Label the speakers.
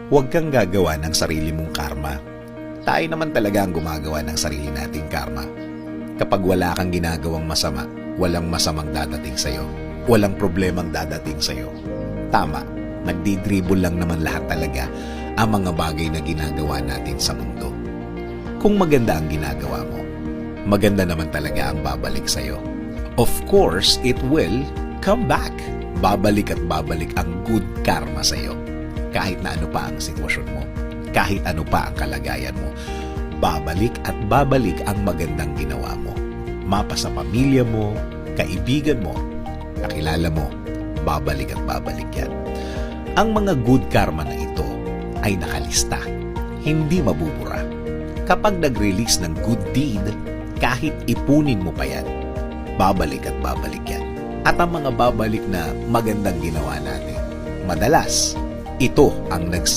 Speaker 1: Huwag kang gagawa ng sarili mong karma. Tayo naman talaga ang gumagawa ng sarili nating karma. Kapag wala kang ginagawang masama, walang masamang dadating sa'yo. Walang problemang dadating sa'yo. Tama, nagdidribble lang naman lahat talaga ang mga bagay na ginagawa natin sa mundo. Kung maganda ang ginagawa mo, maganda naman talaga ang babalik sa'yo. Of course, it will come back. Babalik at babalik ang good karma sa'yo. Kahit na ano pa ang sitwasyon mo, kahit ano pa ang kalagayan mo, babalik at babalik ang magandang ginawa mo. Mapa sa pamilya mo, kaibigan mo, kakilala mo, babalik at babalik yan. Ang mga good karma na ito ay nakalista, hindi mabubura. Kapag nag-release ng good deed, kahit ipunin mo pa yan, babalik at babalik yan. At ang mga babalik na magandang ginawa natin, madalas, ito ang